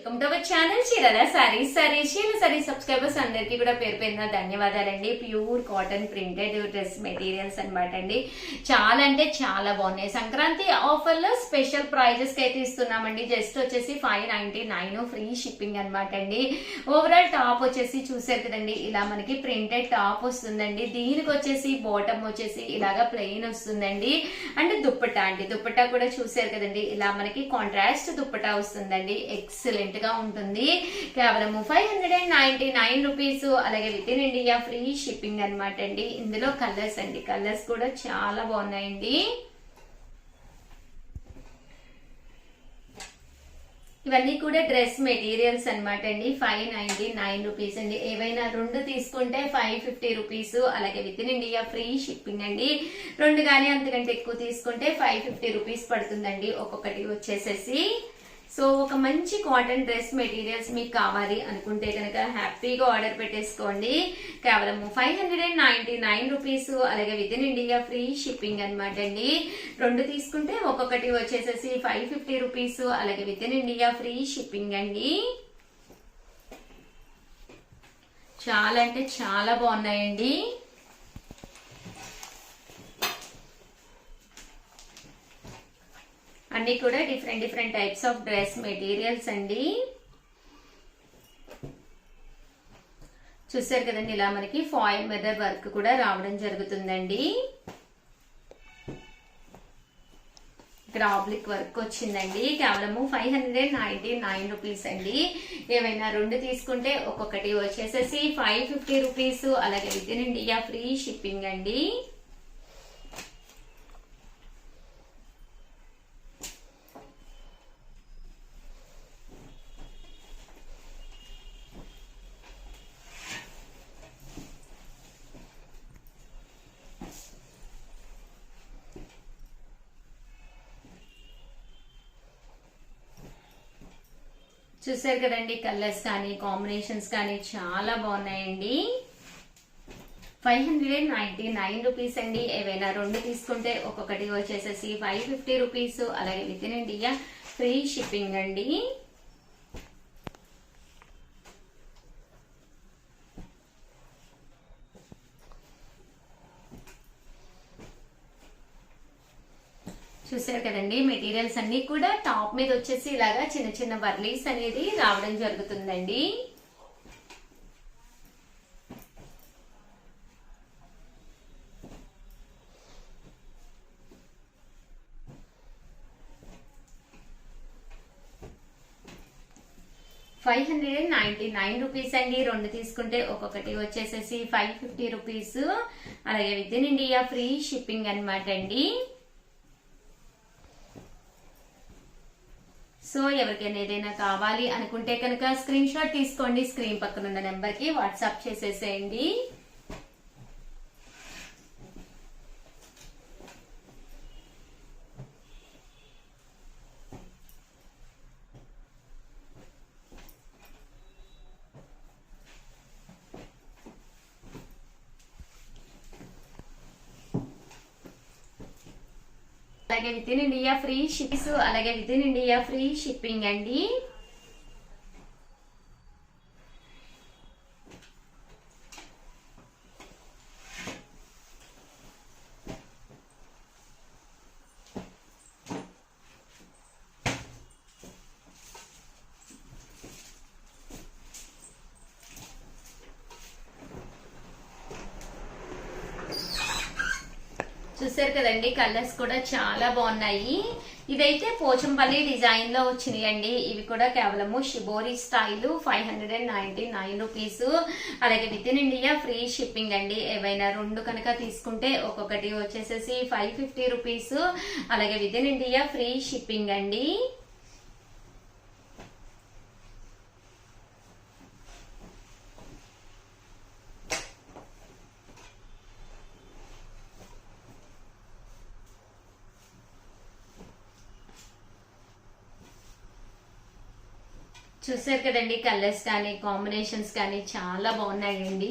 Welcome to our channel Chirala sarees. Chirala sarees subscribers అందరికీ కూడా పేరు పేరున ధన్యవాదాలండి. Pure cotton printed dress materials అనమాట అండి. చాలా అంటే చాలా బాగున్నాయి. సంక్రాంతి ఆఫర్ లో స్పెషల్ ప్రైజెస్ కి అయితే ఇస్తున్నామండి. జస్ట్ వచ్చేసి 599 ఫ్రీ షిప్పింగ్ అనమాట అండి. ఓవరాల్ టాప్ వచ్చేసి చూసారు కదండి, ఇలా మనకి ప్రింటెడ్ టాప్ వస్తుందండి. దీనికి వచ్చేసి బాటమ్ వచ్చేసి ఇలాగా ప్లెయిన్ వస్తుందండి. అండ్ దుప్పట్టా కూడా చూసారు కదండి, ఇలా మనకి కాంట్రాస్ట్ దుప్పట్టా వస్తుందండి. ఎక్సలెంట్ గా ఉంటుంది. కేవలం 599 రూపీస్. అలాగే with in India free shipping అనమాట అండి. ఇందులో కలర్స్ అండి, కలర్స్ కూడా చాలా బాగున్నాయండి. ఇవన్నీ కూడా డ్రెస్ మెటీరియల్స్ అనమాట అండి. 599 రూపీస్ అండి. ఏవైనా రెండు తీసుకుంటే 550 రూపీస్. అలాగే with in India free shipping అండి. రెండు కానీ అంతకంటే ఎక్కువ తీసుకుంటే 550 రూపీస్ పడుతుందండి ఒక్కొక్కటి వచ్చేసేసి. సో ఒక మంచి కాటన్ డ్రెస్ మెటీరియల్స్ మీకు కావాలి అనుకుంటే కనుక హ్యాపీగా ఆర్డర్ పెట్టేసుకోండి. కేవలం 599 రూపీస్. అలాగే with in India free shipping అనమాట అండి. రెండు తీసుకుంటే ఒక్కొక్కటి వచ్చేసేసి 550 రూపీస్. అలాగే with in India free shipping అండి. చాలా అంటే చాలా బాగున్నాయండి. అన్ని కూడా different types of dress materials అండి. చూసారు కదండి, ఇలా మనకి ఫాయిల్ మీద వర్క్ కూడా రావడం జరుగుతుందండి. ఇక్కడ ఆబ్లిక్ వర్క్ వచ్చిందండి. కేవలము 599 రూపీస్ అండి. ఏమైనా రెండు తీసుకుంటే ఒక్కొక్కటి వచ్చేసేసి 550 రూపీస్. అలాగే with in India free shipping అండి. చూసారు కదండి, కలర్స్ కానీ కాంబినేషన్స్ కానీ చాలా బాగున్నాయండి. 599 రూపీస్ అండి. ఏవైనా రెండు తీసుకుంటే ఒక్కొక్కటి వచ్చేసేసి 550 రూపీస్. అలాగే with in India free shipping అండి. చూసారు కదండి, మెటీరియల్స్ అన్ని కూడా టాప్ మీద వచ్చేసి ఇలాగా చిన్న చిన్న వర్లీస్ అనేది రావడం జరుగుతుందండి. $599 రూపీస్ అండి. రెండు తీసుకుంటే ఒక్కొక్కటి వచ్చేసేసి 550 రూపీస్. అలాగే with in India free shipping అనమాట అండి. సో ఎవరికైనా ఏదైనా కావాలి అనుకుంటే కనుక స్క్రీన్ షాట్ తీసుకోండి. స్క్రీన్ పక్కన ఉన్న నెంబర్ కి వాట్సాప్ చేసేసేయండి. అలాగే with in India free shipping. అలాగే with in India free shipping అండి. చూసారు కదండి, కలర్స్ కూడా చాలా బాగున్నాయి. ఇవైతే పోచంపల్లి డిజైన్ లో వచ్చినాయండి. ఇవి కూడా కేవలము షిబోరి స్టైల్ 599 రూపీస్. అలాగే with in India free shipping అండి. ఏవైనా రెండు కనుక తీసుకుంటే ఒక్కొక్కటి వచ్చేసేసి 550 రూపీస్. అలాగే with in India free shipping అండి. చూసారు కదండి, కలర్స్ కానీ కాంబినేషన్స్ కానీ చాలా బాగున్నాయండి.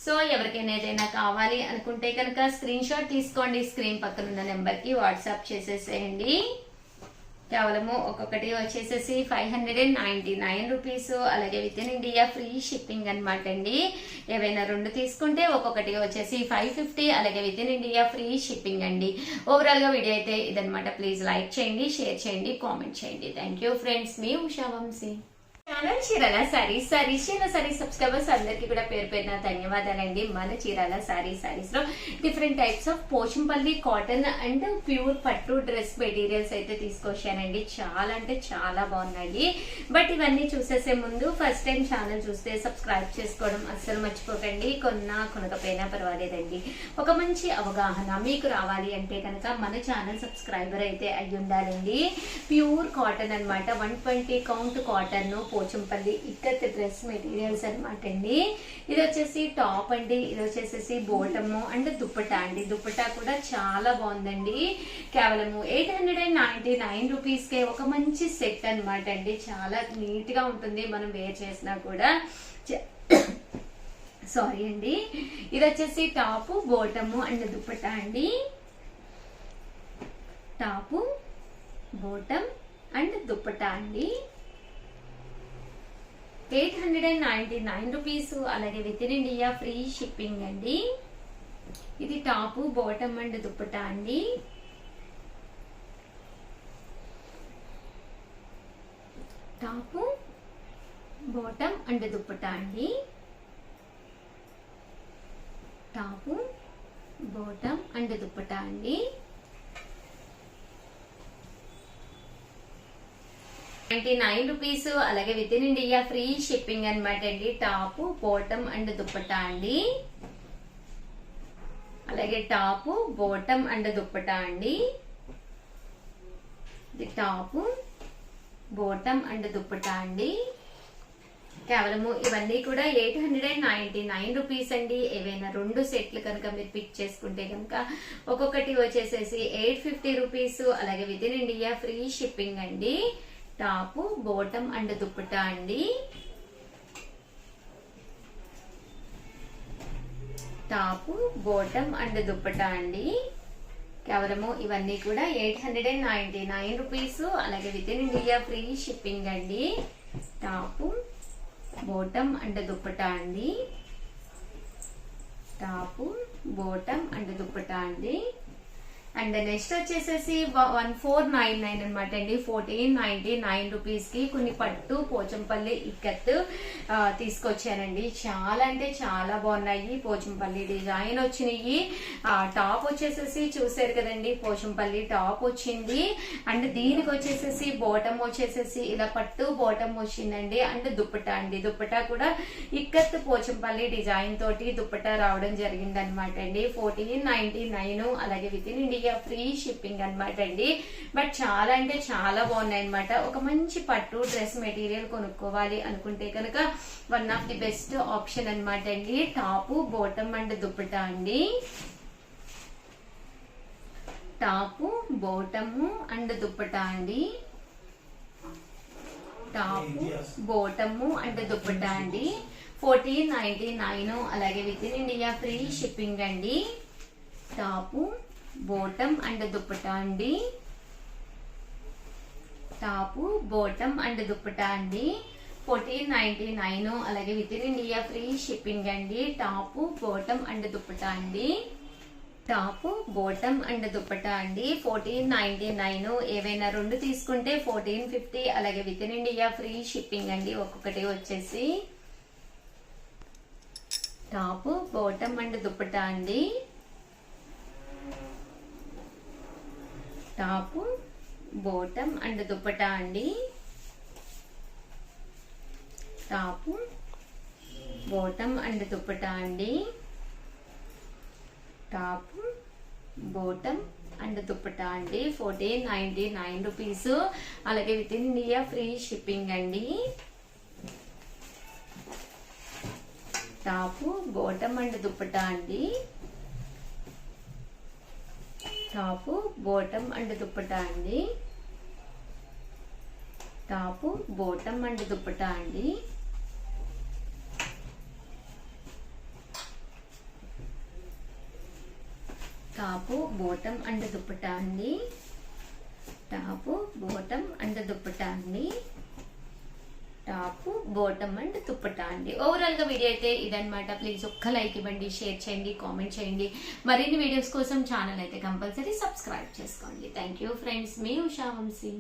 సో ఎవరికైనా ఏదైనా కావాలి అనుకుంటే కనుక స్క్రీన్ షాట్ తీసుకోండి. స్క్రీన్ పక్కన ఉన్న నెంబర్ కి వాట్సాప్ చేసేసేయండి. కేవలము ఒక్కొక్కటి వచ్చేసేసి 599 రూపీస్. అలాగే with in India free shipping అనమాట అండి. ఏవైనా 2 తీసుకుంటే ఒక్కొక్కటి వచ్చేసి 550, అలాగే with in India free shipping అండి. ఓవరాల్ గా వీడియో అయితే ఇదనమాట. ప్లీజ్ లైక్ చేయండి, షేర్ చేయండి, కామెంట్ చేయండి. థ్యాంక్ యూ ఫ్రెండ్స్, మీ ఉషా వంశీ. ఛానల్ చీరాల సారీస్ సబ్స్క్రైబర్స్ అందరికి కూడా పేరు పేరున ధన్యవాదాలండి. మన చీరాల సారీస్ లో different types of Pochampally cotton and pure పట్టు డ్రెస్ మెటీరియల్స్ అయితే తీసుకొచ్చానండి. చాలా అంటే చాలా బాగున్నాయి. బట్ ఇవన్నీ చూసేసే ముందు ఫస్ట్ టైం ఛానల్ చూస్తే సబ్స్క్రైబ్ చేసుకోవడం అస్సలు మర్చిపోకండి. కొనకపోయినా పర్వాలేదండి. ఒక మంచి అవగాహన మీకు రావాలి అంటే కనుక మన ఛానల్ సబ్స్క్రైబర్ అయితే అయ్యి ఉండాలండి. ప్యూర్ కాటన్ అనమాట, 120 count cotton Pochampally ikat dress materials అనమాట అండి. ఇది వచ్చేసి టాప్ అండి, ఇది వచ్చేసేసి బోటము అండ్ దుప్పటా అండి. దుప్పటా కూడా చాలా బాగుందండి. కేవలము 899 రూపీస్ కే ఒక మంచి సెట్ అనమాట అండి. చాలా నీట్ గా ఉంటుంది మనం వేర్ చేసినా కూడా. సారీ అండి. ఇది వచ్చేసి టాప్, బోటము అండ్ దుప్పటా అండి. టాప్, బోటం అండ్ దుప్పటా అండి. 899 రూపీస్. అలాగే with in India free shipping అండి. ఇది టాప్, బాటమ్ అండ్ దుప్పటా అండి. టాప్, బాటమ్ అండ్ దుప్పటా అండి. టాప్, బాటమ్ అండ్ దుప్పటా అండి. 99 రూపీస్. అలాగే with in India free shipping అనమాట అండి. టాప్, బాటమ్ అండ్ దుప్పటా అండి. అలాగే టాప్, బాటమ్ అండ్ దుప్పటా అండి. ఇది టాప్, బాటమ్ అండ్ దుప్పటా అండి. కేవలము ఇవన్నీ కూడా 899 రూపీస్ అండి. ఏవైనా 2 సెట్లు కనుక మీరు పిక్ చేసుకుంటే కనుక ఒక్కొక్కటి వచ్చేసేసి 850 రూపీస్. అలాగే with in India free shipping అండి. టాప్, బాటమ్ అండ్ దుప్పటా అండి. టాప్, బాటమ్ అండ్ దుప్పటా అండి. కేవలము ఇవన్నీ కూడా 899 రూపీస్. అలాగే with in India free shipping అండి. టాప్, బాటమ్ అండ్ దుప్పటా అండి. టాప్, బాటమ్ అండ్ దుప్పటా అండి. అండ్ నెక్స్ట్ వచ్చేసేసి 1499 అనమాట అండి. 1499 రూపీస్ కి కొన్ని పట్టు పోచంపల్లి ఇక్కత్ తీసుకొచ్చానండి. చాలా అంటే చాలా బాగున్నాయి. పోచంపల్లి డిజైన్ వచ్చినాయి. టాప్ వచ్చేసేసి చూసారు కదండి, పోచంపల్లి టాప్ వచ్చింది. అండ్ దీనికి వచ్చేసేసి బాటమ్ వచ్చేసేసి ఇలా పట్టు బాటమ్ వచ్చిందండి. అండ్ దుప్పటా అండి. దుప్పటా కూడా ఇక్కత్ పోచంపల్లి డిజైన్ తోటి దుప్పటా రావడం జరిగింది అనమాట అండి. 1499. అలాగే with in India free shipping అనమాట అండి. బట్ చాలా అంటే చాలా బాగున్నాయి అనమాట. ఒక మంచి పట్టు డ్రెస్ మెటీరియల్ కొనుక్కోవాలి అనుకుంటే కనుక one of the best option అనమాట అండి. టాప్, బాటమ్ అండ్ దుప్పటా అండి. టాప్, బాటమ్ అండ్ దుప్పటా అండి. టాప్, బాటమ్ అండ్ దుప్పటా అండి. 1499. అలాగే with in India free shipping అండి. టాప్, బాటమ్ అండ్ దుప్పటా అండి. టాప్, బాటమ్ అండ్ దుప్పటా అండి. 1499. అలాగే with in India free shipping అండి. టాప్, బాటమ్ అండ్ దుప్పటా అండి. టాప్, బాటమ్ అండ్ దుప్పటా అండి. 1499. ఏవైనా 2 తీసుకుంటే 1450. అలాగే with in India free shipping అండి. ఒక్కొక్కటి వచ్చేసి టాప్, బాటమ్ అండ్ దుప్పటా అండి. టాప్, బాటమ్ అండ్ దుప్పటా అండి. టాప్, బాటమ్ అండ్ దుప్పటా అండి. టాప్, బాటమ్ అండ్ దుప్పటా అండి. 1499 రూపీస్. అలాగే with in India free shipping అండి. టాప్, బాటమ్ అండ్ దుప్పటా అండి. టాప్, బాటమ్ అండ్ దుప్పటా అండి. టాప్, బాటమ్ అండ్ దుప్పటా అండి. టాప్, బాటమ్ అండ్ దుప్పటా అండి. టాప్ బాటమ్ అండ్ దుప్పటా అండి. టాప్ బాటమ్ అండ్ దుప్పటా అండి. ఓవరాల్ గా వీడియో అయితే ఇదన్నమాట. ప్లీజ్ ఒక్క లైక్ ఇవ్వండి, షేర్ చేయండి, కామెంట్ చేయండి. మరిన్ని వీడియోస్ కోసం ఛానల్ అయితే కంపల్సరీ సబ్స్క్రైబ్ చేసుకోండి. థ్యాంక్ యూ ఫ్రెండ్స్, మీ Usha Vamshi.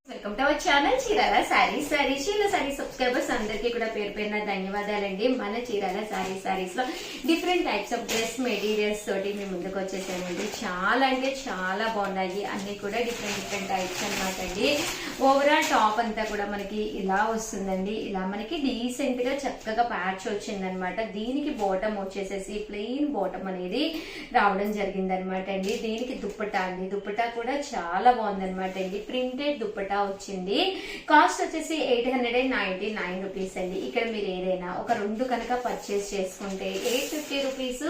Welcome to our channel Chirala sarees. Chirala sarees subscribers అందరికీ కూడా పేరు పేరున ధన్యవాదాలండి. మన చీరాల సారీస్ లో different types of dress materials తోటి మేము ముందుకు వచ్చేసానండి. చాలా అంటే చాలా బాగున్నాయి, అన్ని కూడా డిఫరెంట్ టైప్స్ అనమాట అండి. ఓవరాల్ టాప్ అంతా కూడా మనకి ఇలా వస్తుందండి. ఇలా మనకి డీసెంట్ గా చక్కగా ప్యాచ్ వచ్చిందనమాట. దీనికి బాటమ్ వచ్చేసేసి ప్లెయిన్ బాటమ్ అనేది రావడం జరిగిందనమాట అండి. దీనికి దుప్పటా అండి. దుప్పటా కూడా చాలా బాగుందనమాట అండి. ప్రింటెడ్ దుప్పటా వచ్చింది. కాస్ట్ వచ్చేసి 899 రూపీస్ అండి. ఇక్కడ మీరు ఏదైనా ఒక 2 కనుక పర్చేస్ చేసుకుంటే 850 రూపీస్,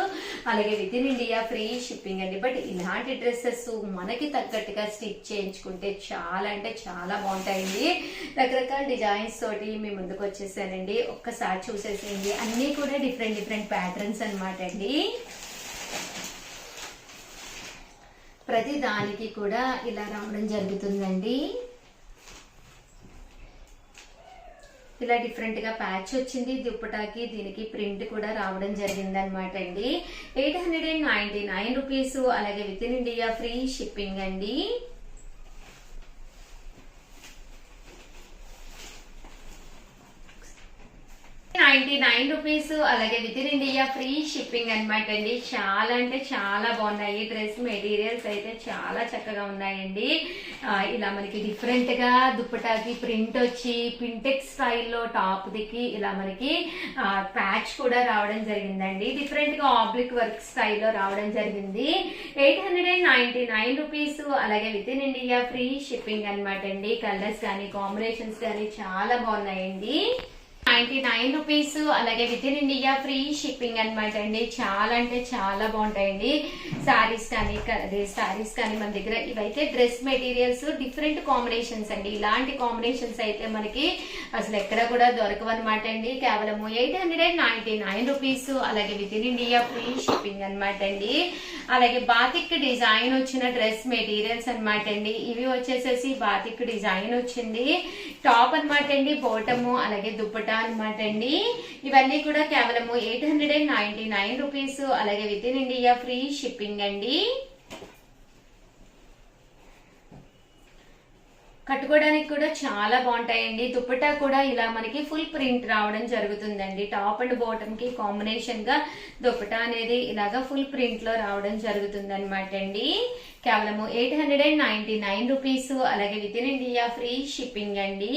అలాగే with in India free shipping అండి. బట్ ఇలాంటి డ్రెస్సెస్ మనకి తగ్గట్టుగా స్టిచ్ చేయించుకుంటే చాలా అంటే చాలా బాగుంటాయండి. రకరకాల డిజైన్స్ తోటి మీ ముందుకు వచ్చేసానండి. ఒక్కసారి చూసేసేయండి. అన్ని కూడా డిఫరెంట్ ప్యాటర్న్స్ అనమాట అండి. ప్రతి దానికి కూడా ఇలా రావడం జరుగుతుందండి. ఇలా డిఫరెంట్ గా ప్యాచ్ వచ్చింది దుప్పటాకి. దీనికి ప్రింట్ కూడా రావడం జరిగింది అనమాట అండి. 899 రూపీస్, అలాగే with in India free shipping అండి. 99 రూపీస్, అలాగే with in India free shipping అనమాట అండి. చాలా అంటే చాలా బాగున్నాయి. డ్రెస్ మెటీరియల్స్ అయితే చాలా చక్కగా ఉన్నాయండి. ఇలా మనకి డిఫరెంట్ గా దుప్పటాకి ప్రింట్ వచ్చి పింటెక్స్ స్టైల్లో టాప్ దికి ఇలా మనకి ప్యాచ్ కూడా రావడం జరిగిందండి. డిఫరెంట్ గా ఆబ్లిక్ వర్క్ స్టైల్లో రావడం జరిగింది. 899 రూపీస్, అలాగే with in India free shipping అనమాట అండి. కలర్స్ కానీ కాంబినేషన్స్ కానీ చాలా బాగున్నాయండి. 99 రూపీస్, అలాగే with in India free shipping అనమాట అండి. చాలా అంటే చాలా బాగుంటాయండి. సారీస్ కానీ మన దగ్గర ఇవైతే డ్రెస్ మెటీరియల్స్ డిఫరెంట్ కాంబినేషన్స్ అండి. ఇలాంటి కాంబినేషన్స్ అయితే మనకి అసలు ఎక్కడ కూడా దొరకవు అనమాట అండి. కేవలం 899 రూపీస్, అలాగే with in India free shipping అనమాట అండి. అలాగే బాతిక్ డిజైన్ వచ్చిన డ్రెస్ మెటీరియల్స్ అనమాట అండి. ఇవి వచ్చేసేసి బాతిక్ డిజైన్ వచ్చింది టాప్ అనమాట అండి. బాటము అలాగే దుప్పటా అనమాట అండి. ఇవన్నీ కూడా కేవలం 899 రూపీస్, అలాగే with in India free shipping అండి. కట్టుకోవడానికి కూడా చాలా బాగుంటాయండి. దుప్పటా కూడా ఇలా మనకి ఫుల్ ప్రింట్ రావడం జరుగుతుందండి. టాప్ అండ్ బాటమ్ కి కాంబినేషన్ గా దుప్పటా అనేది ఇలాగా ఫుల్ ప్రింట్ లో రావడం జరుగుతుంది అనమాట అండి. కేవలం 899 రూపీస్, అలాగే with in India free shipping అండి.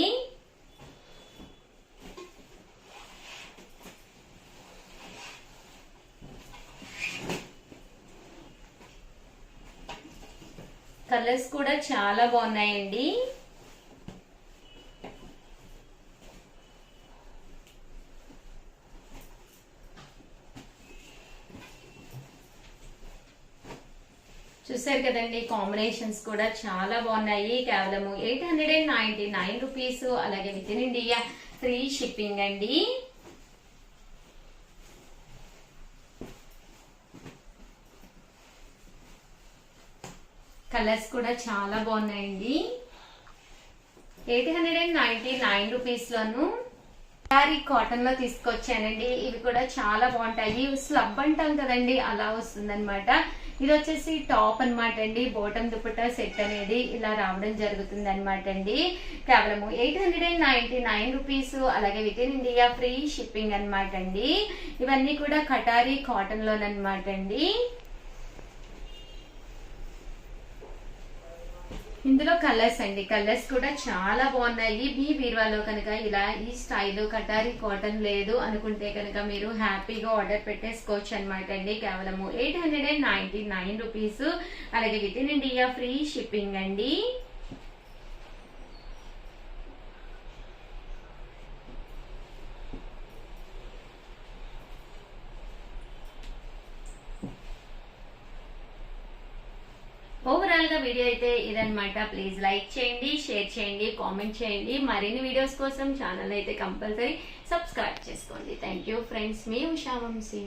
కలర్స్ కూడా చాలా బాగున్నాయండి. చూసారు కదండి, కాంబినేషన్స్ కూడా చాలా బాగున్నాయి. కేవలం 899 రూపీస్, అలాగే with in India free shipping అండి. కలర్స్ కూడా చాలా బాగున్నాయండి. 899 రూపీస్ లోను సారీ కాటన్ లో తీసుకొచ్చానండి. ఇవి కూడా చాలా బాగుంటాయి. స్లబ్ అంటాం కదండి, అలా వస్తుంది అనమాట. ఇది వచ్చేసి టాప్ అనమాట అండి. బాటమ్ దుపట్టా సెట్ అనేది ఇలా రావడం జరుగుతుంది అనమాట అండి. కేవలం 899 రూపీస్, అలాగే with in India free shipping అనమాట అండి. ఇవన్నీ కూడా కటారీ కాటన్ లోనమాట అండి. ఇందులో కలర్స్ అండి, కలర్స్ కూడా చాలా బాగున్నాయి. మీ బీరువాలో కనుక ఇలా ఈ స్టైల్ కటారీ కాటన్ లేదు అనుకుంటే కనుక మీరు హ్యాపీగా ఆర్డర్ పెట్టేసుకోవచ్చు అనమాట అండి. కేవలం 899 రూపీస్, అలాగే with in India free shipping అండి. ఓవరాల్ గా వీడియో అయితే ఇదన్నమాట. ప్లీజ్ లైక్ చేయండి, షేర్ చేయండి, కామెంట్ చేయండి. మరిన్ని వీడియోస్ కోసం ఛానల్ అయితే కంపల్సరీ సబ్స్క్రైబ్ చేసుకోండి. థ్యాంక్ యూ ఫ్రెండ్స్, మీ ఉషా వంశీ.